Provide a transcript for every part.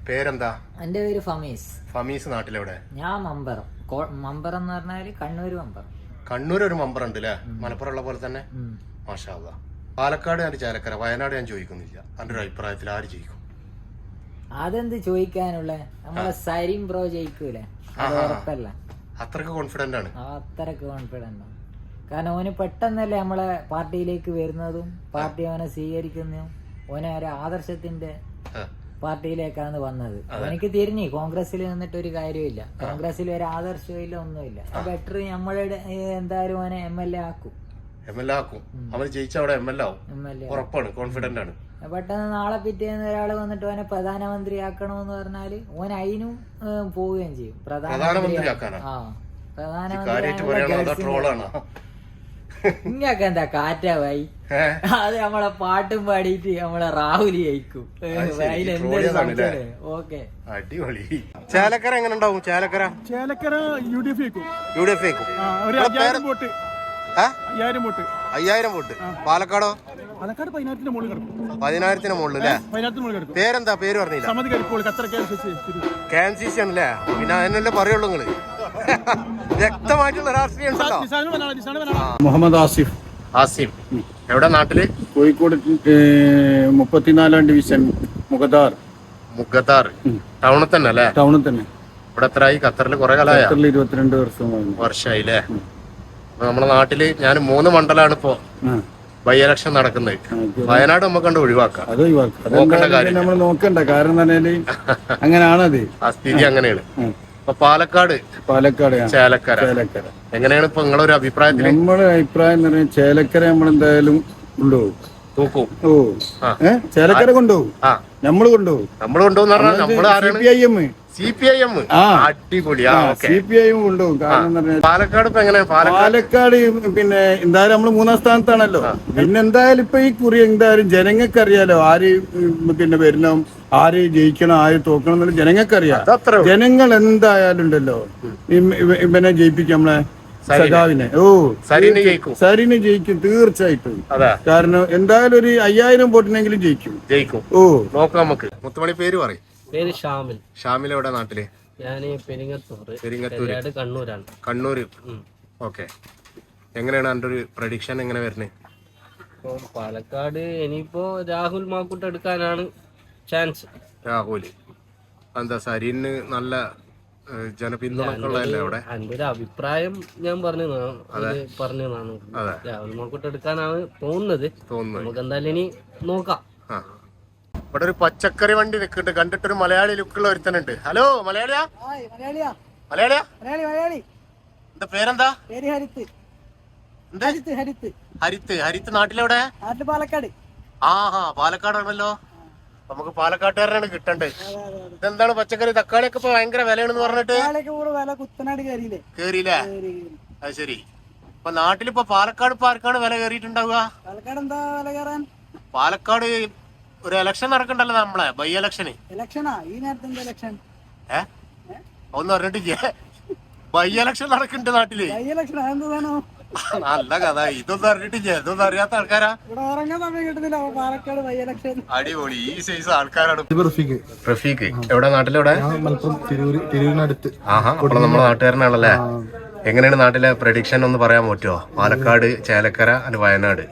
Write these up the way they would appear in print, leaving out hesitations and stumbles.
പേരെന്താ? എന്റെ പേര് ഫമീസ്. ഫമീസ് നാട്ടിലെവിടെ? ഞാൻ മമ്പറം. മമ്പറം എന്ന് പറഞ്ഞാല് കണ്ണൂര് മമ്പറം. കണ്ണൂർ ഒരു മമ്പറം ഉണ്ട് അല്ലേ? മലപ്പുറം ഉള്ള പോലെ തന്നെ. മാഷാ അല്ലാ. പാലക്കാട് ഞാൻ ചേലക്കര, വയനാട് ഞാൻ ചോദിക്കുന്നില്ല. എന്റെ ഒരു അഭിപ്രായത്തിൽ ആര് ജയിക്കും? അതെന്ത് ചോദിക്കാനുള്ള, നമ്മളെ സരീം ബ്രോ ജയിക്കൂലേ? അത് ഉറപ്പല്ല. അത്രക്ക് കോൺഫിഡന്റ് ആണ്? അത്രക്ക് കോൺഫിഡന്റ് ആണ്. കാരണം ഓന് പെട്ടെന്നല്ലേ നമ്മളെ പാർട്ടിയിലേക്ക് വരുന്നതും പാർട്ടി അവനെ സ്വീകരിക്കുന്നതും. ഓനെ ഒരു ആദർശത്തിന്റെ പാർട്ടിയിലേക്കാണ് വന്നത്. എനിക്ക് തിരിഞ്ഞു കോൺഗ്രസിൽ നിന്നിട്ട് ഒരു കാര്യമില്ല. കോൺഗ്രസിൽ ഒരു ആദർശവും ഇല്ല, ഒന്നുമില്ല. ബെറ്റർ നമ്മളുടെ എന്തായാലും ഓനെ MLA ആക്കും. അവൻ ജയിച്ച അവിടെ MLA ആവും, ഉറപ്പാണ്, കോൺഫിഡന്റ് ആണ്. പെട്ടെന്ന് നാളെ പിറ്റേന്ന് ഒരാൾ വന്നിട്ട് ഓനെ പ്രധാനമന്ത്രി ആക്കണമെന്ന് പറഞ്ഞാല് ഓൻ അതിനും പോവുകയും ചെയ്യും. പ്രധാനമന്ത്രി ഇങ്ങൊക്കെ എന്താ കാറ്റാവായി. അത് നമ്മളെ പാട്ടും പാടിയിട്ട് നമ്മളെ രാഹുലി ജയിക്കും. ഓക്കെ, അടിപൊളി. ചേലക്കര എങ്ങനെ ഉണ്ടാവും? ചേലക്കര UDF ജയിക്കും. 5000 വോട്ട്. പാലക്കാടോ? 10,000 മുകളിൽ കിടക്കും. 10,000 മുകളിൽ അല്ലേ? പേരെന്താ? പേര് പറഞ്ഞില്ല. KNCC ആണല്ലേ? പിന്നെ അതിനല്ലേ പറയുള്ളൂ നിങ്ങള്. വ്യക്തമായിട്ടുള്ള രാഷ്ട്രീയം ഉണ്ടല്ലോ. മുഹമ്മദ് ആസിഫ്. എവിടെ നാട്ടില്? കോഴിക്കോട് 34-ാം ഡിവിഷൻ മുഗദാർ. ടൗണിൽ തന്നെ അല്ലേ? ടൗണിൽ തന്നെ. ഇവിടെ എത്രയായി? ഖത്തറിൽ കുറെ കാലമായ? 22 വർഷമായില്ലേ? നമ്മുടെ നാട്ടില് ഞാൻ 3 മണ്ഡലമാണ് ഇപ്പോ ബൈ ഇലക്ഷൻ നടക്കുന്നത്. വയനാട് നമുക്ക് കണ്ട് ഒഴിവാക്കാം. നമ്മൾ നോക്കണ്ട, കാരണം അങ്ങനെയാണത്. ആ സ്ഥിതി അങ്ങനെയാണ്. അപ്പൊ പാലക്കാട് ചേലക്കര എങ്ങനെയാണ് ഇപ്പൊ നിങ്ങളൊരു അഭിപ്രായത്തിൽ? നമ്മുടെ അഭിപ്രായം എന്ന് പറഞ്ഞാൽ ചേലക്കര നമ്മളെന്തായാലും കൊണ്ടുപോകും. ചേലക്കര കൊണ്ടുപോകും. നമ്മള് കൊണ്ടുപോകും. CPIM അടിപൊളി. CPIM കൊണ്ടുപോകും. കാരണം പാലക്കാട് ഇപ്പൊ എങ്ങനെ? പാലക്കാട് പിന്നെ എന്തായാലും നമ്മള് 3-ാം സ്ഥാനത്താണല്ലോ. പിന്നെ എന്തായാലും ഇപ്പൊ ഈ കുറി എന്തായാലും ജനങ്ങൾക്ക് അറിയാലോ ആര് പിന്നെ വരണം, ആര് ജയിക്കണം, ആര് തോക്കണം എന്നുള്ള ജനങ്ങൾക്കറിയാം. ജനങ്ങൾ എന്തായാലും ഉണ്ടല്ലോ ഇവനെ ജയിപ്പിക്കും, നമ്മളെ സഖാവിനെ. സരിന് ജയിക്കും തീർച്ചയായിട്ടും. കാരണം എന്തായാലും ഒരു 5000 വോട്ടിനെങ്കിലും ജയിക്കും. നോക്കാം നമുക്ക്. മുത്തുമണി പേര് പറയും. പേര് ഷാമിൽ. എവിടെ നാട്ടില്? ഞാന് പെരിങ്ങത്തൂര്, കണ്ണൂരാണ്. കണ്ണൂര്. ഓക്കെ. എങ്ങനെയാണ് എന്റെ ഒരു പ്രഡിക്ഷൻ എങ്ങനെ വരുന്നത്? പാലക്കാട് ഇനിയിപ്പോ രാഹുൽ മാക്കൂട്ട് എടുക്കാനാണ് ചാൻസ്. രാഹുല് എന്താ? സരീന് നല്ല ജനപിന്തുണക്കുള്ളതല്ലേ അവിടെ? എന്റെ ഒരു അഭിപ്രായം ഞാൻ പറഞ്ഞതാണ്. രാഹുൽ മാക്കൂട്ട് എടുക്കാനാണ് തോന്നുന്നത്. നമുക്ക് എന്തായാലും ഇനി നോക്കാം. ഇവിടെ ഒരു പച്ചക്കറി വണ്ടി നിൽക്കുന്നുണ്ട്. കണ്ടിട്ടൊരു മലയാളി ലുക്കുള്ള ഒരുത്തനുണ്ട്. ഹലോ, മലയാളിയാ? എന്താ പേരെന്താ? ഹരിത്ത്. നാട്ടിലെവിടെ? പാലക്കാട്. പാലക്കാടാണല്ലോ. നമുക്ക് പാലക്കാട്ടുകാരനാണ് കിട്ടണ്ടേ. ഇതെന്താണ് പച്ചക്കറി? തക്കാളിയൊക്കെ ഇപ്പൊ ഭയങ്കര വിലയാണെന്ന് പറഞ്ഞിട്ട് കേറിയില്ലേ? അത് ശരി. ഇപ്പൊ നാട്ടിലിപ്പോ പാലക്കാട് ഇപ്പൊ ആർക്കാണ് വില കയറിയിട്ടുണ്ടാവുക? പാലക്കാട് ഒരു ഇലക്ഷൻ നടക്കണ്ടല്ലോ, നമ്മളെ ബൈ ഇലക്ഷന്. ഒന്നും അറിഞ്ഞിട്ടില്ലേ? ബൈ ഇലക്ഷൻ നടക്കുന്നുണ്ട് നാട്ടില്. നല്ല കഥ. ഇതൊന്നും അറിഞ്ഞിട്ടില്ല. ഇതൊന്നും അറിയാത്ത ആൾക്കാരാ. അടിപൊളി. ഈ സൈസ് ആൾക്കാരാണ്. റഫീഖ്. എവിടെ? നാട്ടിലെവിടെ? തിരൂരിനടുത്ത്. നമ്മുടെ നാട്ടുകാരനാണല്ലേ? എങ്ങനെയാണ് നാട്ടിലെ പ്രഡിക്ഷൻ ഒന്ന് പറയാൻ പറ്റുമോ? പാലക്കാട്, ചേലക്കര, വയനാട്.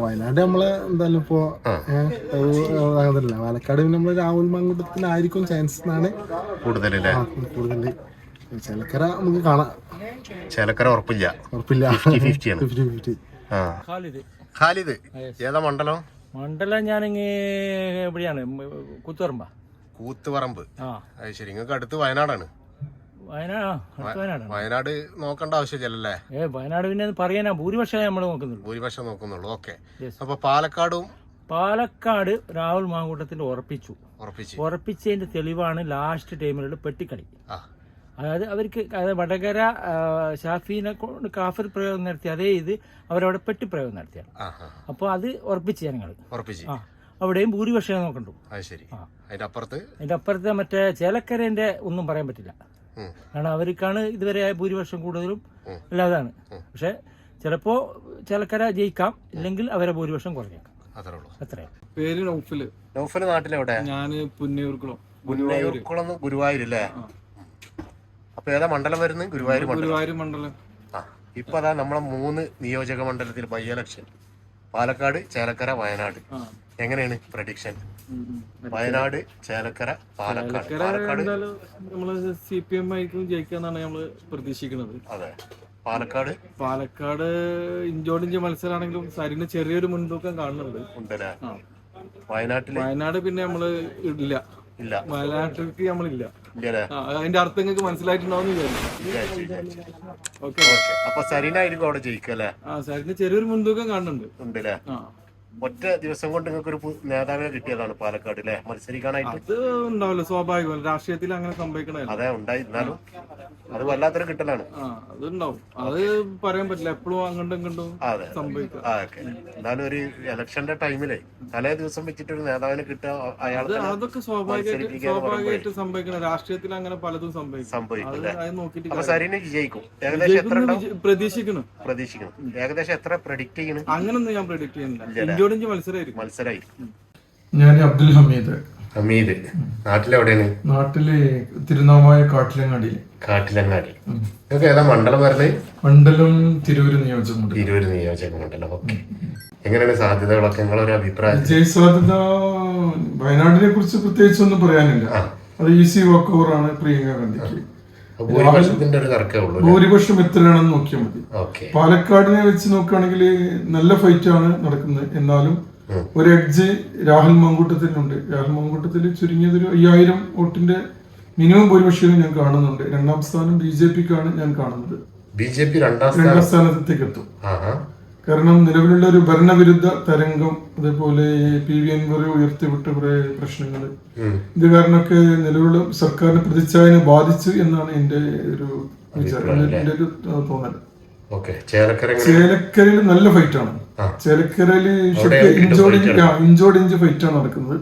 വയനാട് നമ്മളെ എന്തായാലും ഇപ്പോ പാലക്കാട് നമ്മള് രാഹുൽ മാങ്കൂട്ടത്തിനായിരിക്കും ചാൻസ് എന്നാണ് കൂടുതൽ. ചേലക്കര നമുക്ക് കാണാം. ചേലക്കര ഉറപ്പില്ല. 50-50 ആണ്. ഖാലിദ്. ഏതാ മണ്ഡലം? ഞാനിങ്ങ് എവിടെയാണ്? കൂത്തുപറമ്പ്. അത് ശരി. നിങ്ങൾക്ക് അടുത്ത് വയനാടാണ്. വയനാട് നോക്കേണ്ട ആവശ്യമില്ലല്ലേ? വയനാട് പിന്നെ പറയാനാ ഭൂരിപക്ഷം നമ്മൾ നോക്കുന്നുള്ളൂ. ഓക്കെ. അപ്പൊ പാലക്കാട് രാഹുൽ മാങ്കൂട്ടത്തിൽ ഉറപ്പിച്ചതിന്റെ തെളിവാണ് ലാസ്റ്റ് ടൈമിലുള്ള പെട്ടിക്കളി. അതായത് അവർക്ക് വടകര ഷാഫിനെ കൊണ്ട് കാഫിർ പ്രയോഗം നടത്തി അതേ ഇത് അവരവിടെ പെട്ടിപ്രയോഗം നടത്തിയാണ്. അപ്പൊ അത് ഉറപ്പിച്ച് ജനങ്ങൾ അവിടെയും ഭൂരിപക്ഷം നോക്കണ്ടു. അതിന്റെ അപ്പുറത്ത് മറ്റേ ചേലക്കരന്റെ ഒന്നും പറയാൻ പറ്റില്ല. കാരണം അവർക്കാണ് ഇതുവരെ ഭൂരിപക്ഷം കൂടുതലും അല്ലാതാണ്. പക്ഷെ ചിലപ്പോ ചേലക്കര ജയിക്കാം, ഇല്ലെങ്കിൽ അവരെ ഭൂരിപക്ഷം കുറഞ്ഞേക്കാം. അത്രേ ഉള്ളൂ. അത്രേ. പേര് നൗഫല്. നാട്ടിലെവിടെ? ഞാന് പുന്നയൂർക്കുളം. പുന്നയൂർക്കുളം ഗുരുവായൂരല്ലേ? അപ്പൊ ഏതാ മണ്ഡലം വരുന്നത്? ഗുരുവായൂർ മണ്ഡലം. ആ, ഇപ്പൊ അതാ നമ്മളെ 3 നിയോജക മണ്ഡലത്തിൽ ബൈ ഇലക്ഷൻ: പാലക്കാട്, ചേലക്കര, വയനാട്. എങ്ങനെയാണ് പ്രഡിക്ഷൻ? വയനാട്, ചേലക്കര, പാലക്കാട്. നമ്മള് CPM ആയിരിക്കും ജയിക്കാന്നാണ് നമ്മള് പ്രതീക്ഷിക്കുന്നത്. അതെ. പാലക്കാട് ഇഞ്ചോടിഞ്ച് മത്സരമാണെങ്കിലും സരിന് ചെറിയൊരു മുൻതൂക്കം കാണുന്നുണ്ട്. ഉണ്ടല്ലേ? വയനാട് പിന്നെ നമ്മള് ഇല്ല. വയനാട്ടിലേക്ക് നമ്മളില്ല. അതിന്റെ അർത്ഥം നിങ്ങൾക്ക് മനസ്സിലായിട്ടുണ്ടാവും വിചാരിച്ചു. അപ്പൊ സരിനായിരിക്കും അവിടെ ജയിക്കല്ലേ? സരിന് ചെറിയൊരു മുൻതൂക്കം കാണുന്നുണ്ട്. ഉണ്ടല്ലേ? ഒറ്റ ദിവസം കൊണ്ട് നിങ്ങൾക്ക് ഒരു നേതാവിനെ കിട്ടിയതാണ് പാലക്കാട് അല്ലെ മത്സരിക്കാനായിട്ട്? അത് ഉണ്ടാവല്ലോ, സ്വാഭാവികം. രാഷ്ട്രീയത്തിൽ അങ്ങനെ സംഭവിക്കണ. അതെ, ഉണ്ടായി. എന്നാലും അത് വല്ലാത്തൊരു കിട്ടലാണ്. അത് ഉണ്ടാവും. അത് പറയാൻ പറ്റില്ല, എപ്പോഴും അങ്ങോട്ടും ഇങ്ങോട്ടും സംഭവിക്കും. എന്നാലും ഒരു ഇലക്ഷന്റെ ടൈമിലെ തലേ ദിവസം വെച്ചിട്ട് ഒരു നേതാവിനെ കിട്ടുക, അതൊക്കെ സ്വാഭാവികമായിട്ട് സംഭവിക്കണം. രാഷ്ട്രീയത്തിൽ അങ്ങനെ പലതും സംഭവിക്കും. അത് നോക്കിയിട്ട് അപ്പൊ സരിന് ജയിക്കും പ്രതീക്ഷിക്കണം. ഏകദേശം എത്ര പ്രഡിക്ട് ചെയ്യണം? അങ്ങനൊന്നും ഞാൻ പ്രഡിക്ട് ചെയ്യുന്നില്ല. മത്സരമായിരിക്കും. ഞാൻ അബ്ദുൽ ഹമീദ്. നാട്ടിലെവിടെയാണ്? നാട്ടില് തിരുനാവായ കാട്ടിലങ്ങാടി. ഏതാ മണ്ഡലം വരുന്നത്? മണ്ഡലം തിരൂര് നിയോജക മണ്ഡലം. ഓക്കെ. എങ്ങനെയാണ് സാധ്യതകളൊക്കെ? നിങ്ങളൊരു അഭിപ്രായം? വിജയ സാധ്യത വയനാടിനെ കുറിച്ച് പ്രത്യേകിച്ച് ഒന്നും പറയാനില്ല. അത് ഈസി വാക്ക് ഓവർ ആണ് പ്രിയങ്ക ഗാന്ധിക്ക്. ഭൂരിപക്ഷം എത്രയാണെന്ന് നോക്കിയാൽ മതി. പാലക്കാടിനെ വെച്ച് നോക്കുകയാണെങ്കിൽ നല്ല ഫൈറ്റ് ആണ് നടക്കുന്നത്. എന്നാലും ഒരു എഡ്ജ് രാഹുൽ മാങ്കൂട്ടത്തിനുണ്ട്. രാഹുൽ മാങ്കൂട്ടത്തിൽ ചുരുങ്ങിയതൊരു 5000 വോട്ടിന്റെ മിനിമം ഭൂരിപക്ഷം ഞാൻ കാണുന്നുണ്ട്. 2ാം സ്ഥാനം BJPക്കാണ് ഞാൻ കാണുന്നത്. BJP 2ാം സ്ഥാനത്തേക്ക് എത്തും. കാരണം നിലവിലുള്ള ഒരു ഭരണവിരുദ്ധ തരംഗം, അതേപോലെ PV അൻവർ ഉയർത്തിവിട്ട കുറെ പ്രശ്നങ്ങൾ, ഇത് കാരണമൊക്കെ നിലവിലുള്ള സർക്കാരിന്റെ പ്രതിച്ഛായനെ ബാധിച്ചു എന്നാണ് എന്റെ ഒരു വിചാരം, എന്റെ ഒരു തോന്നൽ. ചേലക്കരയിൽ നല്ല ഫൈറ്റാണ്. ചേലക്കരയില് ഇഞ്ചോടിഞ്ച് ഫൈറ്റാണ് നടക്കുന്നത്.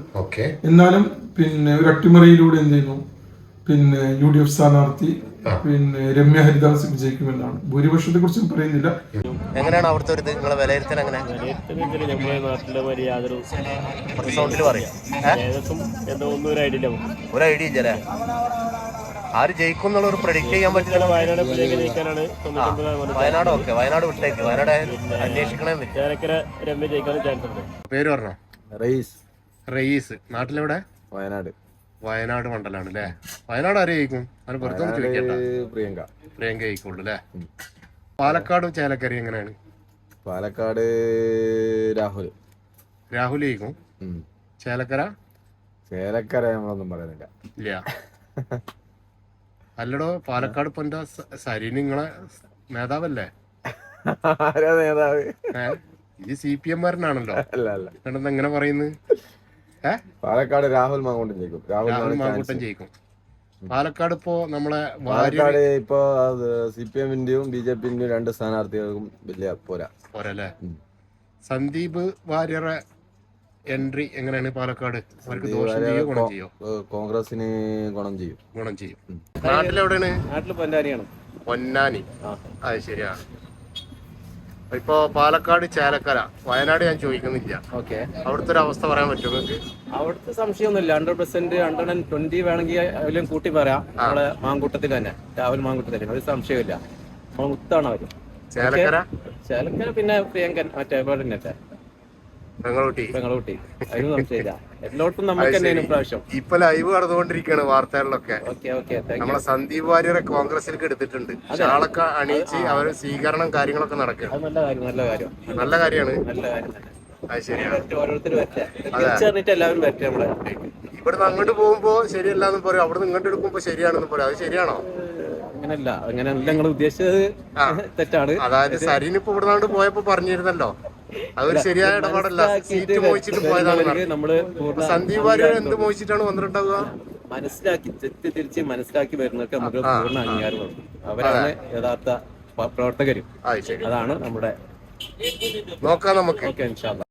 എന്നാലും പിന്നെ ഒരു അട്ടിമറിയിലൂടെ എന്ത് ചെയ്യുന്നു, പിന്നെ UDF സ്ഥാനാർത്ഥി പിന്നെ രമ്യ ഹരിദാസ് വിജയിക്കുമെന്നാണ്. ഭൂരിപക്ഷത്തെ കുറിച്ച് പറയുന്നില്ല. എങ്ങനെയാണ് അവിടുത്തെ ഒരു നിങ്ങളെ വിലയിരുത്തൽ? എങ്ങനെ ഒരു ഐഡിയ ഇല്ലേ? ആര് ജയിക്കും എന്നുള്ള ഒരു പ്രഡിക്ട് ചെയ്യാൻ പറ്റില്ല. വയനാട് ഓക്കെ, വയനാട് വിട്ടേക്ക്. വയനാട് അന്വേഷിക്കണേ. പേര് പറഞ്ഞോ? റയീസ്. നാട്ടിലെവിടെ? വയനാട് മണ്ഡലാണ് അല്ലേ? വയനാട് ആര് ജയിക്കും? അത് വെറുതെ ചോദിക്കണ്ട. പ്രിയങ്ക ജയിക്കുള്ളൂ അല്ലേ? പാലക്കാടും ചേലക്കരയും എങ്ങനെയാണ്? പാലക്കാട് രാഹുൽ ജയിക്കും. ചേലക്കര നമ്മളൊന്നും പറയുന്നില്ല. ഇല്ല. അല്ലടോ, പാലക്കാട് ഇപ്പൊ എന്താ സരി നിങ്ങളെ നേതാവല്ലേ? നേതാവ് ഇത് CPM-കാരനാണല്ലോ. എന്നിട്ട് എങ്ങനെ പറയുന്നത്? പാലക്കാട് രാഹുൽ മാങ്കൂട്ടം ജയിക്കും. പാലക്കാട് ഇപ്പോ നമ്മളെ പാലക്കാട് ഇപ്പൊ CPM-ന്റെയും BJP-ന്റെയും 2 സ്ഥാനാർത്ഥികൾക്കും വലിയ പോരല്ലേ? സന്ദീപ് വാര്യറെ എൻട്രി എങ്ങനെയാണ് പാലക്കാട്? അവർക്ക് ദോഷം ചെയ്യോ ഗുണം ചെയ്യോ? കോൺഗ്രസിന് ഗുണം ചെയ്യും. നാട്ടിലെവിടെയാണ്? നാട്ടില് പൊന്നാനി. അത് ശരിയാണ്. ഇപ്പൊ പാലക്കാട്, ചേലക്കര, വയനാട് ഞാൻ ചോദിക്കുന്നില്ല. അവിടുത്തെ ഒരു അവസ്ഥ പറയാൻ പറ്റുമോ നിങ്ങൾക്ക്? അവിടുത്തെ സംശയമൊന്നുമില്ല. 100%, 120 വേണമെങ്കിൽ അതിലും കൂട്ടി പറയാം. നമ്മളെ മാങ്കൂട്ടത്തിൽ തന്നെ, രാഹുൽ മാങ്കൂട്ടത്തിൽ ഒരു സംശയമില്ല. നമ്മൾ മുത്താണ് അവര്. ചേലക്കര പിന്നെ പ്രിയങ്കൻ മറ്റേ വേർഡിനല്ലേ പെങ്ങളൂട്ടി, അതിനും സംശയമില്ല. എല്ലായിടത്തും നമുക്ക് തന്നെയാണ് പ്രാവശ്യം. ഇപ്പൊ ലൈവ് നടന്നുകൊണ്ടിരിക്കുകയാണ് വാർത്തകളിലൊക്കെ. നമ്മളെ സന്ദീപ് വാര്യരെ കോൺഗ്രസിലേക്ക് എടുത്തിട്ടുണ്ട്. ആളൊക്കെ അണിയിച്ച് അവര് സ്വീകരണം കാര്യങ്ങളൊക്കെ നടക്കുക. നല്ല കാര്യമാണ്. അത് ശരിയാണ്. എല്ലാവരും നമ്മളെ ഇവിടുന്ന് അങ്ങോട്ട് പോകുമ്പോ ശരിയല്ലാന്ന് പറയും, അവിടുന്ന് ഇങ്ങോട്ട് എടുക്കുമ്പോ ശരിയാണെന്ന് പറയും. അത് ശരിയാണോ? അങ്ങനെയല്ല നിങ്ങൾ ഉദ്ദേശിച്ചത് തെറ്റാണ്. അതായത് സരീൻ ഇപ്പൊ ഇവിടുന്ന് പോയപ്പോ പറഞ്ഞിരുന്നല്ലോ, അതൊരു ശരിയായ ഇടപാടല്ല. സീറ്റ് മോഹിച്ചിട്ട് പോയതാണ്. സന്ദീപ് വാര്യർ എന്ത് മോഹിച്ചിട്ടാണ് വന്നിട്ടുണ്ടാവുക? മനസ്സിലാക്കി തിരിച്ച് മനസ്സിലാക്കി വരുന്നവർക്ക് നമുക്ക് പൂർണ്ണ അംഗീകാരം. അവരാണ് യഥാർത്ഥ പ്രവർത്തകരും. അതാണ് നമ്മുടെ നോക്കാം നമുക്ക്. ഓക്കെ, ഇൻഷാ അല്ലാഹ്.